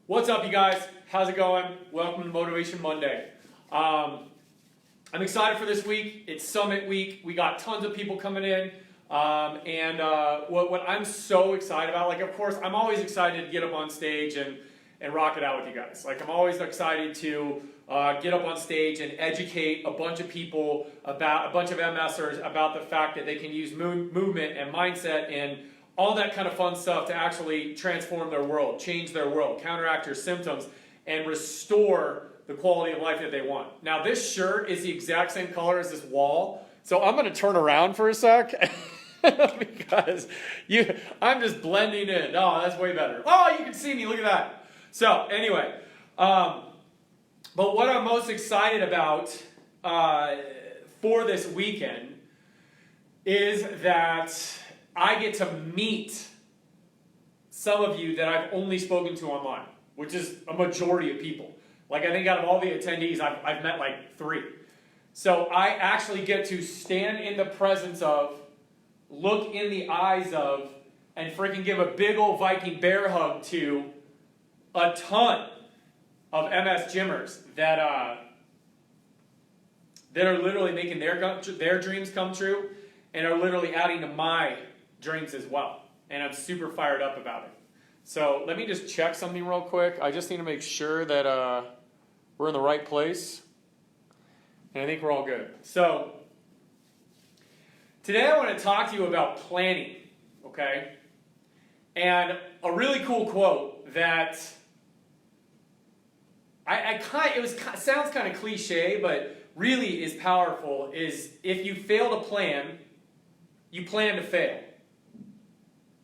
What's up, you guys? How's it going? Welcome to Motivation Monday. I'm excited for this week. It's Summit Week. We got tons of people coming in. What I'm so excited about, like, of course, I'm always excited to get up on stage and rock it out with you guys. Like, I'm always excited to get up on stage and educate a bunch of people about, a bunch of MSers about the fact that they can use movement and mindset and all that kind of fun stuff to actually transform their world, change their world, counteract their symptoms, and restore the quality of life that they want. Now, this shirt is the exact same color as this wall, so I'm going to turn around for a sec because I'm just blending in. Oh, that's way better. Oh, you can see me. Look at that. So, anyway, but what I'm most excited about for this weekend is that I get to meet some of you that I've only spoken to online, which is a majority of people. Like, I think out of all the attendees, I've met like 3. So I actually get to stand in the presence of, look in the eyes of, and freaking give a big old Viking bear hug to a ton of MS gymmers that are literally making their dreams come true and are literally adding to my dreams as well. And I'm super fired up about it. So let me just check something real quick. I just need to make sure that we're in the right place. And I think we're all good. So today I want to talk to you about planning, okay? And a really cool quote that sounds kind of cliche, but really is powerful, is if you fail to plan, you plan to fail.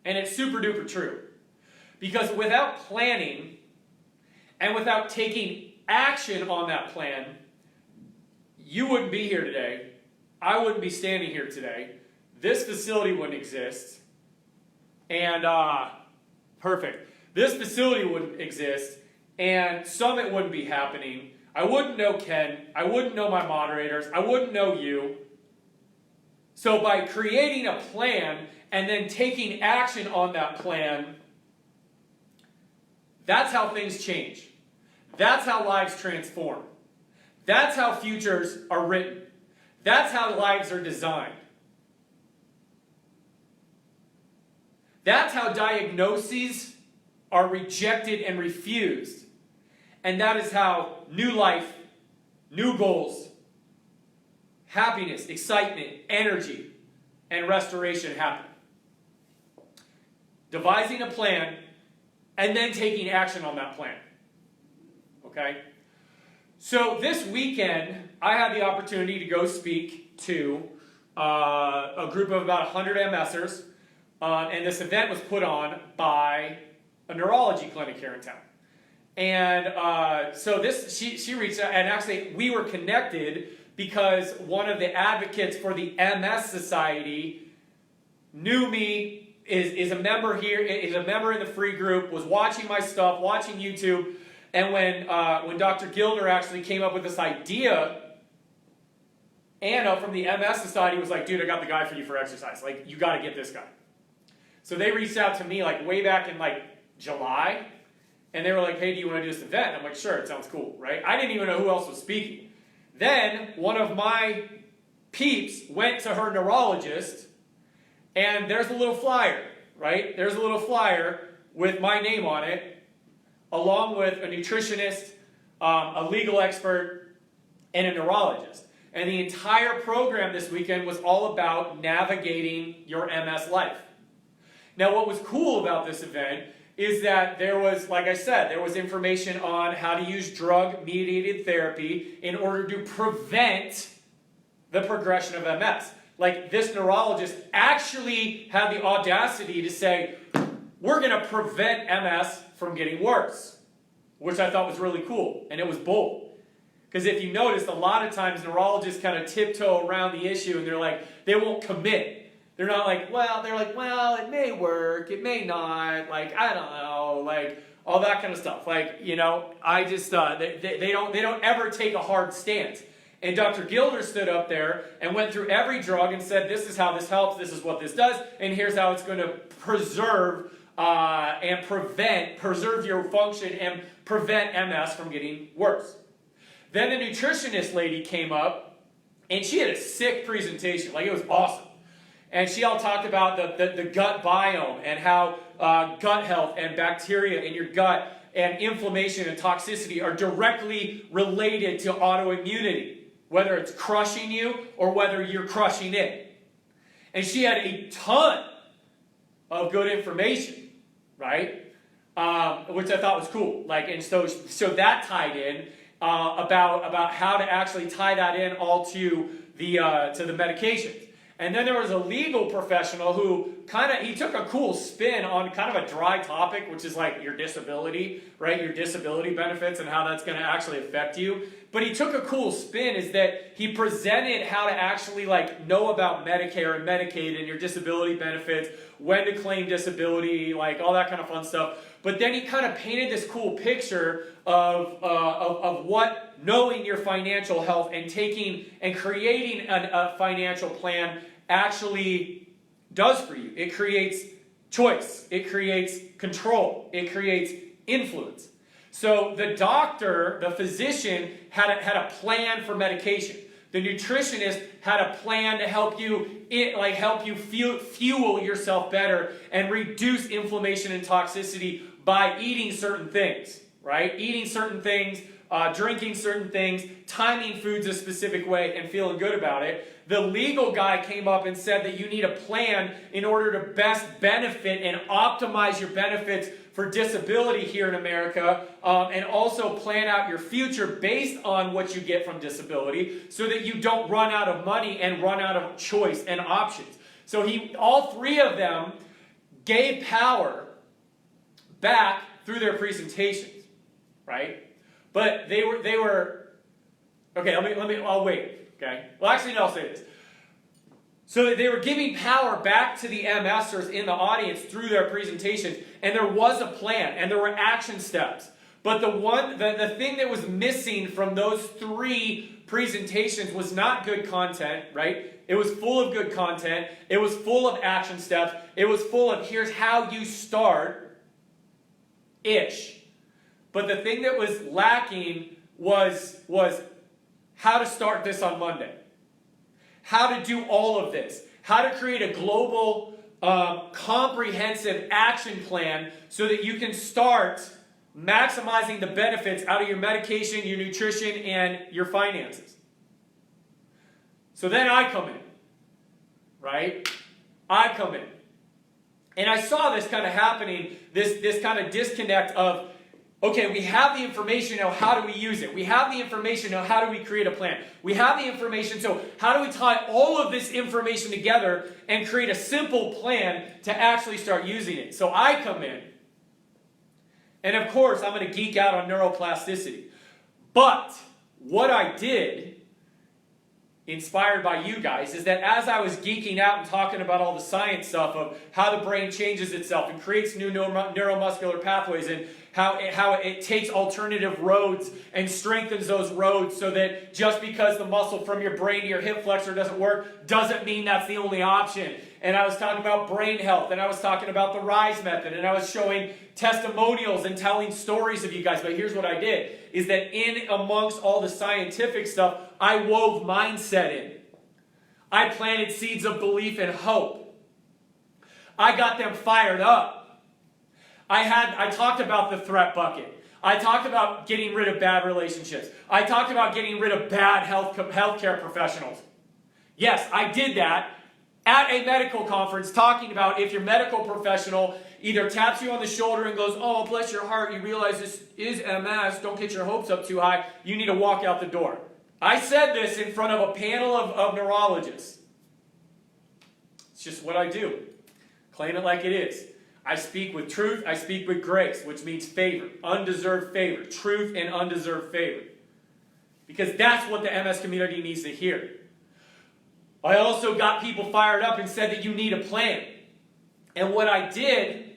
And it's super duper true. Because without planning and without taking action on that plan, you wouldn't be here today. I wouldn't be standing here today. This facility wouldn't exist. And, perfect. This facility wouldn't exist. And Summit wouldn't be happening. I wouldn't know Ken. I wouldn't know my moderators. I wouldn't know you. So by creating a plan and then taking action on that plan, that's how things change. That's how lives transform. That's how futures are written. That's how lives are designed. That's how diagnoses are rejected and refused. And that is how new life, new goals, happiness, excitement, energy, and restoration happen. Devising a plan and then taking action on that plan. Okay? So this weekend, I had the opportunity to go speak to a group of about 100 MSers, and this event was put on by a neurology clinic here in town. And so she reached out, and actually we were connected because one of the advocates for the MS Society knew me, is a member here, is a member in the free group, was watching my stuff, watching YouTube, and when Dr. Gilder actually came up with this idea, Anna from the MS Society was like, dude, I got the guy for you for exercise. Like, you got to get this guy. So they reached out to me like way back in like July, and they were like, hey, do you want to do this event? I'm like, sure, it sounds cool, right? I didn't even know who else was speaking. Then one of my peeps went to her neurologist, and there's a little flyer, right? There's a little flyer with my name on it, along with a nutritionist, a legal expert, and a neurologist. And the entire program this weekend was all about navigating your MS life. Now, what was cool about this event is that there was, like I said, there was information on how to use drug-mediated therapy in order to prevent the progression of MS. Like, this neurologist actually had the audacity to say, we're going to prevent MS from getting worse, which I thought was really cool, and it was bold. Because if you notice, a lot of times neurologists kind of tiptoe around the issue, and they're like, they won't commit. They're not like, well, it may work, it may not, like, I don't know, like, all that kind of stuff. Like, you know, I just, they don't ever take a hard stance. And Dr. Gilder stood up there and went through every drug and said, this is how this helps, this is what this does, and here's how it's going to preserve and preserve your function and prevent MS from getting worse. Then the nutritionist lady came up, and she had a sick presentation. Like, it was awesome. And she all talked about the gut biome and how gut health and bacteria in your gut and inflammation and toxicity are directly related to autoimmunity, whether it's crushing you or whether you're crushing it. And she had a ton of good information, right? Which I thought was cool. Like, and so that tied in about how to actually tie that in all to the medications. And then there was a legal professional who he took a cool spin on kind of a dry topic, which is like your disability, right? Your disability benefits and how that's going to actually affect you. But he took a cool spin is that he presented how to actually like know about Medicare and Medicaid and your disability benefits, when to claim disability, like all that kind of fun stuff. But then he kind of painted this cool picture of what knowing your financial health and taking and creating a financial plan actually does for you. It creates choice. It creates control. It creates influence. So the doctor, the physician, had a plan for medication. The nutritionist had a plan to help you fuel yourself better and reduce inflammation and toxicity by eating certain things, right? Eating certain things, drinking certain things, timing foods a specific way, and feeling good about it. The legal guy came up and said that you need a plan in order to best benefit and optimize your benefits for disability here in America, and also plan out your future based on what you get from disability so that you don't run out of money and run out of choice and options. So all three of them gave power back through their presentations, right? But they were okay. I'll wait. Okay. Well, actually, no. I'll say this. So they were giving power back to the MSers in the audience through their presentations, and there was a plan, and there were action steps. But the thing that was missing from those three presentations was not good content, right? It was full of good content. It was full of action steps. It was full of here's how you start, ish. But the thing that was lacking was how to start this on Monday. How to do all of this. How to create a global, comprehensive action plan so that you can start maximizing the benefits out of your medication, your nutrition, and your finances. So then I come in, right? I come in. And I saw this kind of happening, this kind of disconnect of, okay, we have the information, now how do we use it? We have the information, now how do we create a plan? We have the information, so how do we tie all of this information together and create a simple plan to actually start using it? So I come in, and of course I'm going to geek out on neuroplasticity. But what I did, inspired by you guys, is that as I was geeking out and talking about all the science stuff of how the brain changes itself and creates new neuromuscular pathways and how it takes alternative roads and strengthens those roads so that just because the muscle from your brain to your hip flexor doesn't work doesn't mean that's the only option. And I was talking about brain health, and I was talking about the RISE method, and I was showing testimonials and telling stories of you guys. But here's what I did, is that in amongst all the scientific stuff, I wove mindset in. I planted seeds of belief and hope. I got them fired up. I talked about the threat bucket. I talked about getting rid of bad relationships. I talked about getting rid of bad healthcare professionals. Yes, I did that at a medical conference, talking about if your medical professional either taps you on the shoulder and goes, oh, bless your heart, you realize this is MS, don't get your hopes up too high, you need to walk out the door. I said this in front of a panel of neurologists. It's just what I do. Claim it like it is. I speak with truth, I speak with grace, which means favor, undeserved favor, truth and undeserved favor. Because that's what the MS community needs to hear. I also got people fired up and said that you need a plan. And what I did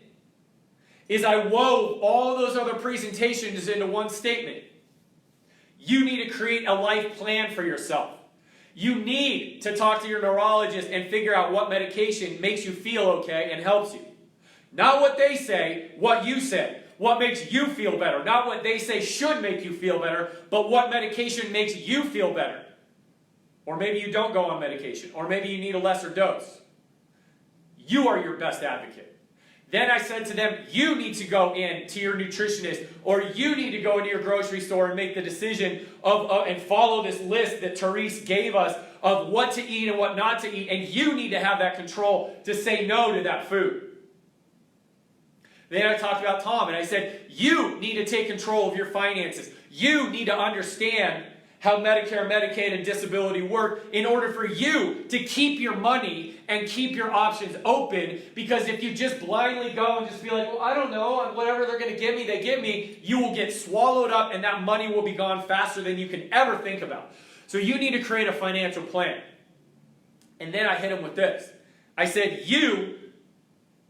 is I wove all those other presentations into one statement. You need to create a life plan for yourself. You need to talk to your neurologist and figure out what medication makes you feel okay and helps you. Not what they say, what you say. What makes you feel better. Not what they say should make you feel better, but what medication makes you feel better. Or maybe you don't go on medication. Or maybe you need a lesser dose. You are your best advocate. Then I said to them, you need to go in to your nutritionist, or you need to go into your grocery store and make the decision and follow this list that Therese gave us of what to eat and what not to eat, and you need to have that control to say no to that food. Then I talked about Tom, and I said, you need to take control of your finances. You need to understand how Medicare, Medicaid, and disability work in order for you to keep your money and keep your options open. Because if you just blindly go and just be like, well, I don't know, whatever they're going to give me, they give me, you will get swallowed up and that money will be gone faster than you can ever think about. So you need to create a financial plan. And then I hit him with this. I said, you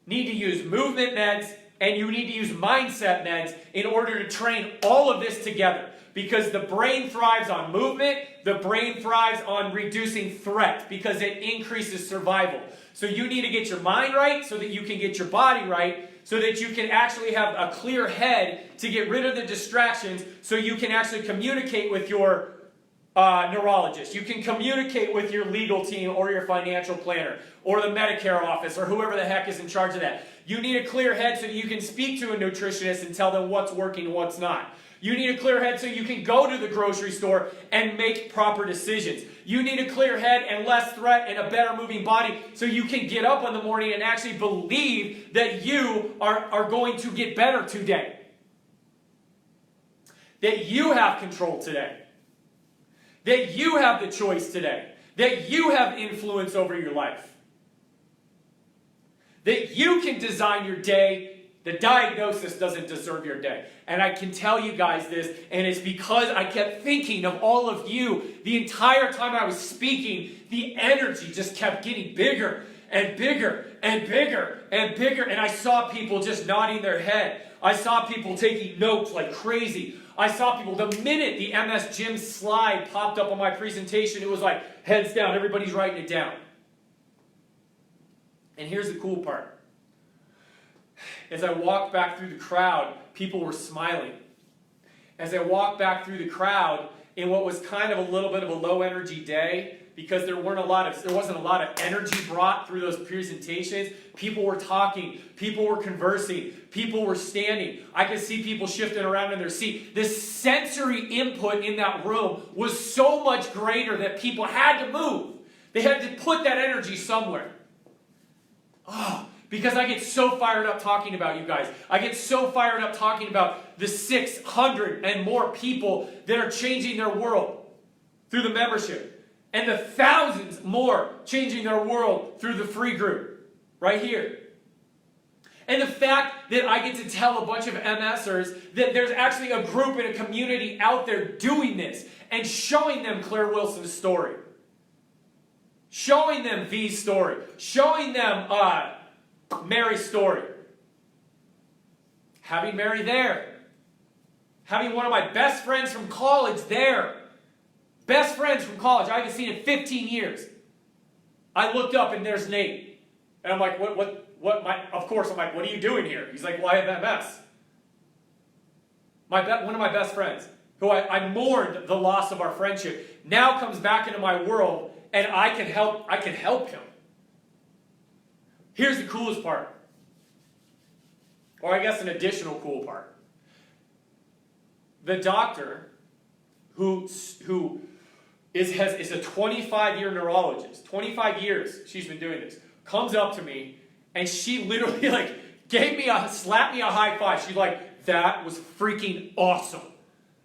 need to use movement meds and you need to use mindset meds in order to train all of this together. Because the brain thrives on movement, the brain thrives on reducing threat because it increases survival. So you need to get your mind right so that you can get your body right, so that you can actually have a clear head to get rid of the distractions, so you can actually communicate with your neurologist. You can communicate with your legal team or your financial planner or the Medicare office or whoever the heck is in charge of that. You need a clear head so that you can speak to a nutritionist and tell them what's working and what's not. You need a clear head so you can go to the grocery store and make proper decisions. You need a clear head and less threat and a better moving body so you can get up in the morning and actually believe that you are going to get better today. That you have control today. That you have the choice today. That you have influence over your life. That you can design your day. The diagnosis doesn't deserve your day. And I can tell you guys this, and it's because I kept thinking of all of you. The entire time I was speaking, the energy just kept getting bigger and bigger and bigger and bigger. And I saw people just nodding their head. I saw people taking notes like crazy. I saw people, the minute the MS Gym slide popped up on my presentation, it was like, heads down, everybody's writing it down. And here's the cool part. As I walked back through the crowd, people were smiling. As I walked back through the crowd, in what was kind of a little bit of a low energy day, because there wasn't a lot of energy brought through those presentations, people were talking, people were conversing, people were standing. I could see people shifting around in their seat. The sensory input in that room was so much greater that people had to move. They had to put that energy somewhere. Because I get so fired up talking about you guys. I get so fired up talking about the 600 and more people that are changing their world through the membership. And the thousands more changing their world through the free group. Right here. And the fact that I get to tell a bunch of MSers that there's actually a group and a community out there doing this. And showing them Claire Wilson's story. Showing them V's story. Showing them Mary's story. Having Mary there. Having one of my best friends from college there. Best friends from college. I haven't seen in 15 years. I looked up and there's Nate. And I'm like, of course, I'm like, what are you doing here? He's like, well, I have MS. One of my best friends, who I mourned the loss of our friendship, now comes back into my world and I can help him. Here's the coolest part. Or I guess an additional cool part. The doctor who is a 25-year neurologist, 25 years she's been doing this, comes up to me and she literally slapped me a high five. She's like, that was freaking awesome.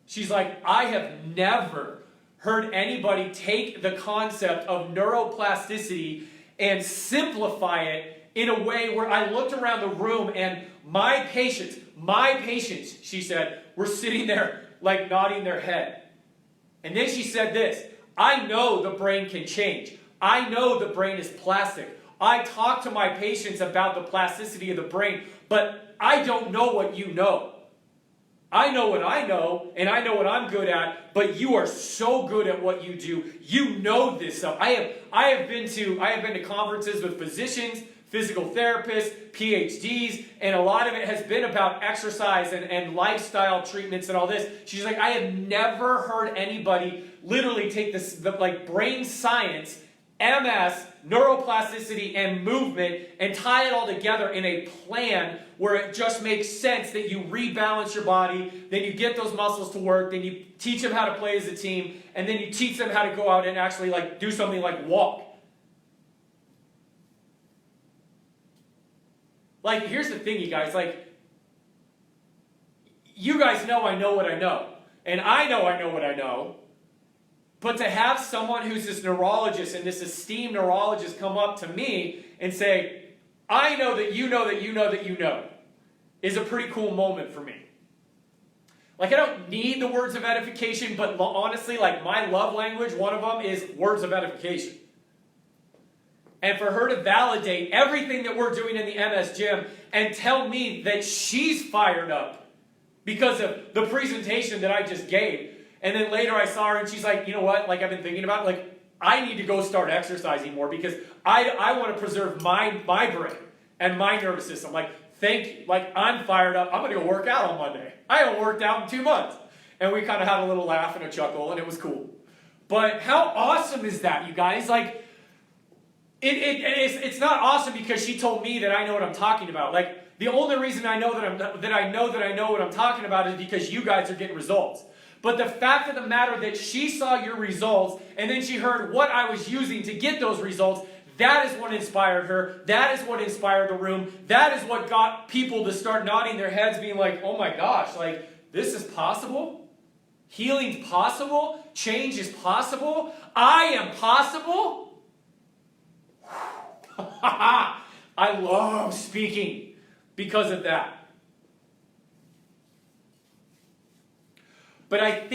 She's like, I have never heard anybody take the concept of neuroplasticity and simplify it in a way where I looked around the room and my patients, she said, were sitting there like nodding their head. And then she said this, I know the brain can change. I know the brain is plastic. I talk to my patients about the plasticity of the brain, but I don't know what you know. I know what I know, and I know what I'm good at, but you are so good at what you do. You know this stuff. I have been to conferences with physicians, physical therapists, PhDs, and a lot of it has been about exercise and lifestyle treatments and all this. She's like, I have never heard anybody literally take like brain science, MS, neuroplasticity, and movement and tie it all together in a plan where it just makes sense that you rebalance your body, then you get those muscles to work, then you teach them how to play as a team, and then you teach them how to go out and actually like do something like walk. Like, here's the thing, you guys, like, you guys know I know what I know. And I know what I know. But to have someone who's this neurologist and this esteemed neurologist come up to me and say, I know that you know that you know that you know, is a pretty cool moment for me. Like, I don't need the words of edification, but honestly, like, my love language, one of them is words of edification. And for her to validate everything that we're doing in the MS gym and tell me that she's fired up because of the presentation that I just gave. And then later I saw her and she's like, you know what, like I've been thinking about, like I need to go start exercising more because I want to preserve my brain and my nervous system. Like, thank you. Like, I'm fired up. I'm going to go work out on Monday. I haven't worked out in 2 months. And we kind of had a little laugh and a chuckle and it was cool. But how awesome is that, you guys? Like, it's not awesome because she told me that I know what I'm talking about. Like, the only reason I know that I know what I'm talking about is because you guys are getting results. But the fact of the matter that she saw your results and then she heard what I was using to get those results, that is what inspired her. That is what inspired the room. That is what got people to start nodding their heads being like, oh my gosh, like, this is possible? Healing's possible? Change is possible? I am possible? I love speaking because of that. But I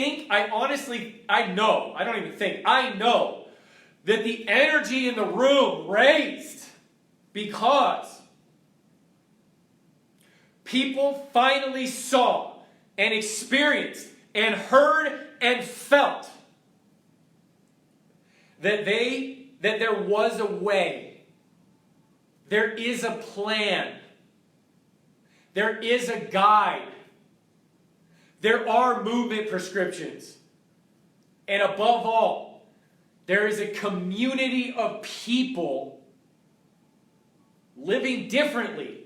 know that the energy in the room raised because people finally saw and experienced and heard and felt that there was a way. There is a plan. There is a guide. There are movement prescriptions. And above all, there is a community of people living differently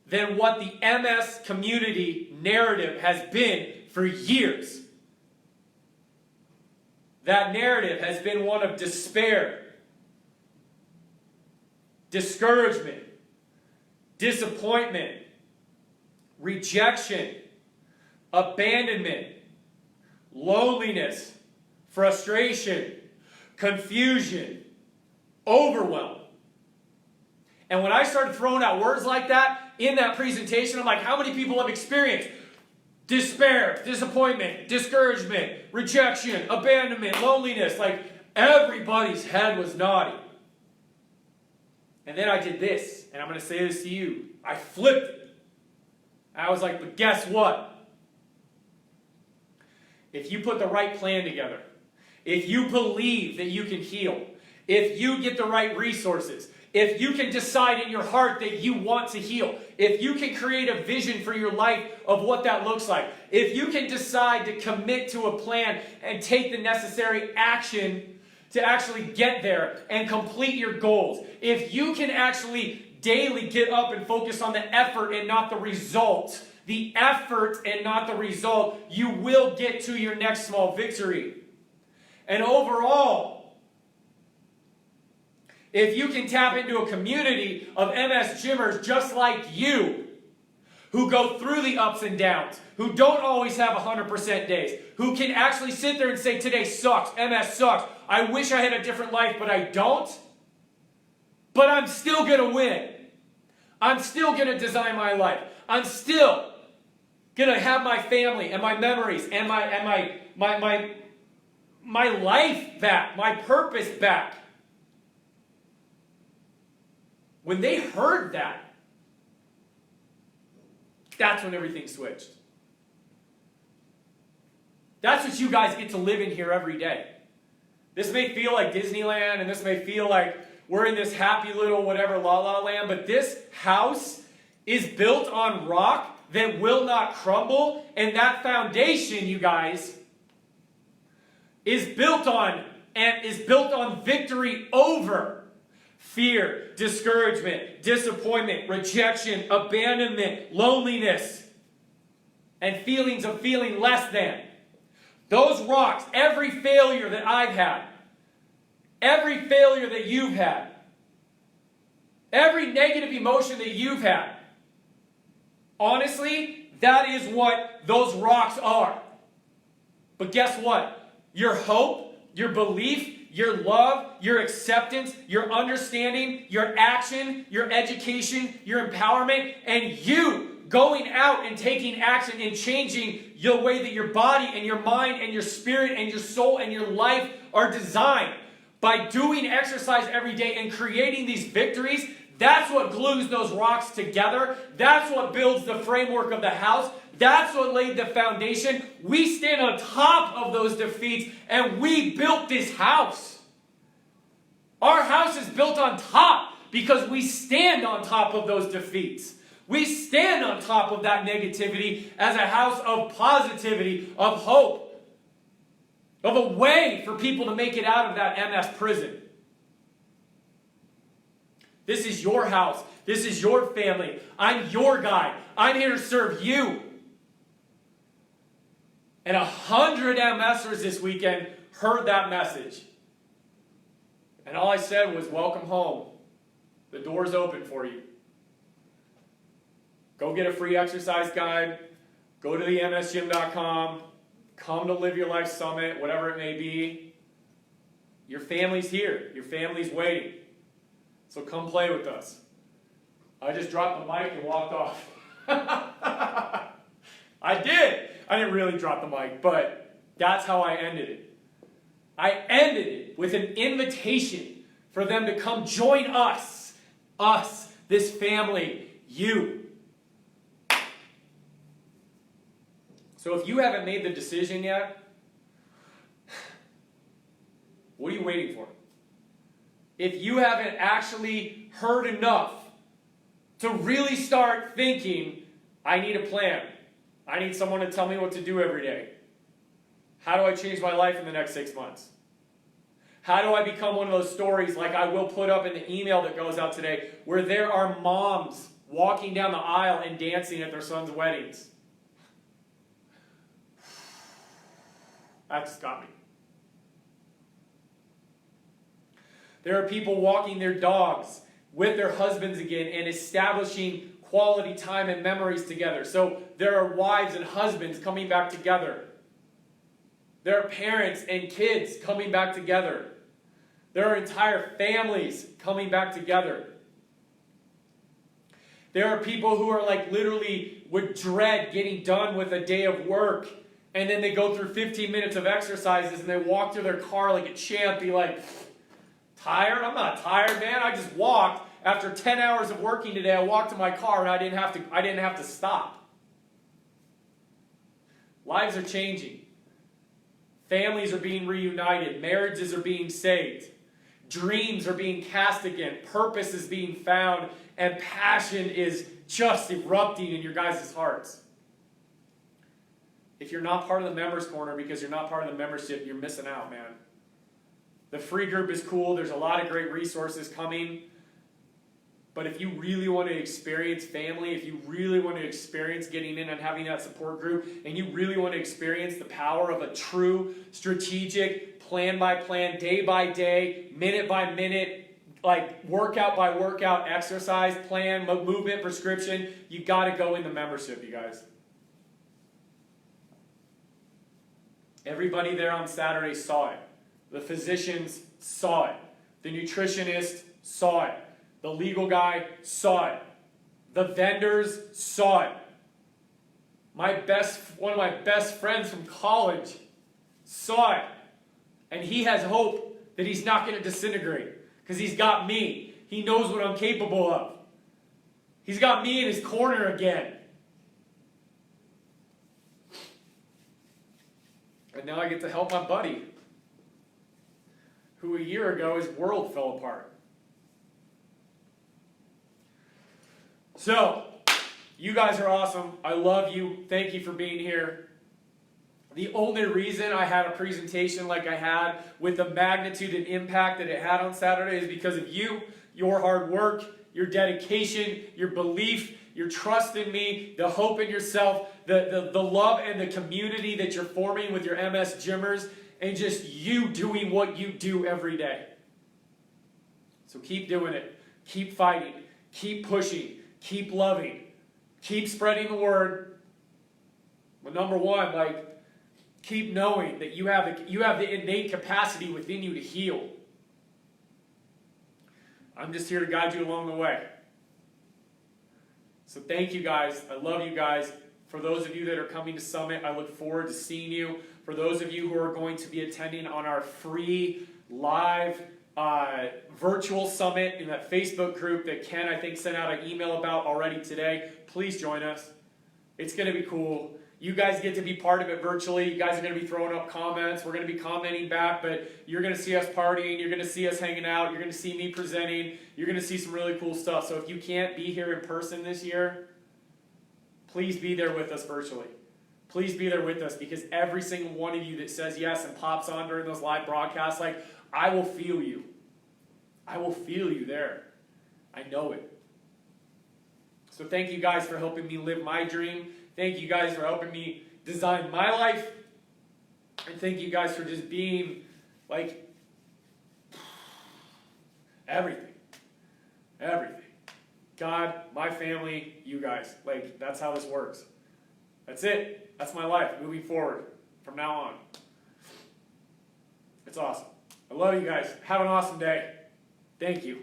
than what the MS community narrative has been for years. That narrative has been one of despair, discouragement, disappointment, rejection, abandonment, loneliness, frustration, confusion, overwhelm. And when I started throwing out words like that in that presentation, I'm like, how many people have experienced despair, disappointment, discouragement, rejection, abandonment, loneliness? Like, everybody's head was nodding. And then I did this, and I'm going to say this to you. I flipped it. I was like, but guess what? If you put the right plan together, if you believe that you can heal, if you get the right resources, if you can decide in your heart that you want to heal, if you can create a vision for your life of what that looks like, if you can decide to commit to a plan and take the necessary action to actually get there and complete your goals, if you can actually daily get up and focus on the effort and not the result, the effort and not the result, you will get to your next small victory. And overall, if you can tap into a community of MS gymmers just like you, who go through the ups and downs, who don't always have 100% days, who can actually sit there and say, today sucks, MS sucks, I wish I had a different life, but I don't. But I'm still going to win. I'm still going to design my life. I'm still going to have my family and my memories and my life back, my purpose back. When they heard that, that's when everything switched. That's what you guys get to live in here every day. This may feel like Disneyland, and this may feel like we're in this happy little whatever la la land, but this house is built on rock that will not crumble, and that foundation, you guys, is built on victory over fear, discouragement, disappointment, rejection, abandonment, loneliness, and feelings of feeling less than. Those rocks, every failure that I've had, every failure that you've had, every negative emotion that you've had, honestly, that is what those rocks are. But guess what? Your hope, your belief, your love, your acceptance, your understanding, your action, your education, your empowerment, and you going out and taking action and changing the way that your body and your mind and your spirit and your soul and your life are designed. By doing exercise every day and creating these victories, that's what glues those rocks together. That's what builds the framework of the house. That's what laid the foundation. We stand on top of those defeats, and we built this house. Our house is built on top because we stand on top of those defeats. We stand on top of that negativity as a house of positivity, of hope, of a way for people to make it out of that MS prison. This is your house. This is your family. I'm your guide. I'm here to serve you. And 100 MSers this weekend heard that message. And all I said was, welcome home. The door's open for you. Go get a free exercise guide. Go to the msgym.com. Come to Live Your Life Summit, whatever it may be. Your family's here. Your family's waiting. So come play with us. I just dropped the mic and walked off. I did. I didn't really drop the mic, but that's how I ended it. I ended it with an invitation for them to come join us. Us, this family, you. So if you haven't made the decision yet, what are you waiting for? If you haven't actually heard enough to really start thinking, I need a plan. I need someone to tell me what to do every day. How do I change my life in the next 6 months? How do I become one of those stories like I will put up in the email that goes out today, where there are moms walking down the aisle and dancing at their sons' weddings? That just got me. There are people walking their dogs with their husbands again and establishing quality time and memories together. So there are wives and husbands coming back together. There are parents and kids coming back together. There are entire families coming back together. There are people who are like literally would dread getting done with a day of work, and then they go through 15 minutes of exercises and they walk to their car like a champ, be like, tired? I'm not tired, man. I just walked. After 10 hours of working today, I walked to my car and I didn't have to stop. Lives are changing. Families are being reunited. Marriages are being saved. Dreams are being cast again. Purpose is being found. And passion is just erupting in your guys' hearts. If you're not part of the Members Corner because you're not part of the membership, you're missing out, man. The free group is cool. There's a lot of great resources coming. But if you really want to experience family, if you really want to experience getting in and having that support group, and you really want to experience the power of a true, strategic, plan by plan, day by day, minute by minute, like workout by workout, exercise plan, movement prescription, you got to go in the membership, you guys. Everybody there on Saturday saw it. The physicians saw it. The nutritionist saw it. The legal guy saw it. The vendors saw it. One of my best friends from college saw it. And he has hope that he's not going to disintegrate because he's got me. He knows what I'm capable of. He's got me in his corner again. And now I get to help my buddy, who a year ago his world fell apart. So, you guys are awesome. I love you. Thank you for being here. The only reason I had a presentation like I had with the magnitude and impact that it had on Saturday is because of you, your hard work, your dedication, your belief, your trust in me, the hope in yourself, the love and the community that you're forming with your MS Gymmers, and just you doing what you do every day. So keep doing it. Keep fighting. Keep pushing. Keep loving. Keep spreading the word. But number one, keep knowing that you have the innate capacity within you to heal. I'm just here to guide you along the way. So thank you guys. I love you guys. For those of you that are coming to Summit, I look forward to seeing you. For those of you who are going to be attending on our free live virtual summit in that Facebook group that Ken, I think, sent out an email about already today, please join us. It's going to be cool. You guys get to be part of it virtually. You guys are going to be throwing up comments. We're going to be commenting back, but you're going to see us partying. You're going to see us hanging out. You're going to see me presenting. You're going to see some really cool stuff. So if you can't be here in person this year, please be there with us virtually. Please be there with us, because every single one of you that says yes and pops on during those live broadcasts, I will feel you. I will feel you there. I know it. So thank you guys for helping me live my dream. Thank you guys for helping me design my life. And thank you guys for just being everything. Everything. God, my family, you guys. That's how this works. That's it. That's my life moving forward from now on. It's awesome. I love you guys. Have an awesome day. Thank you.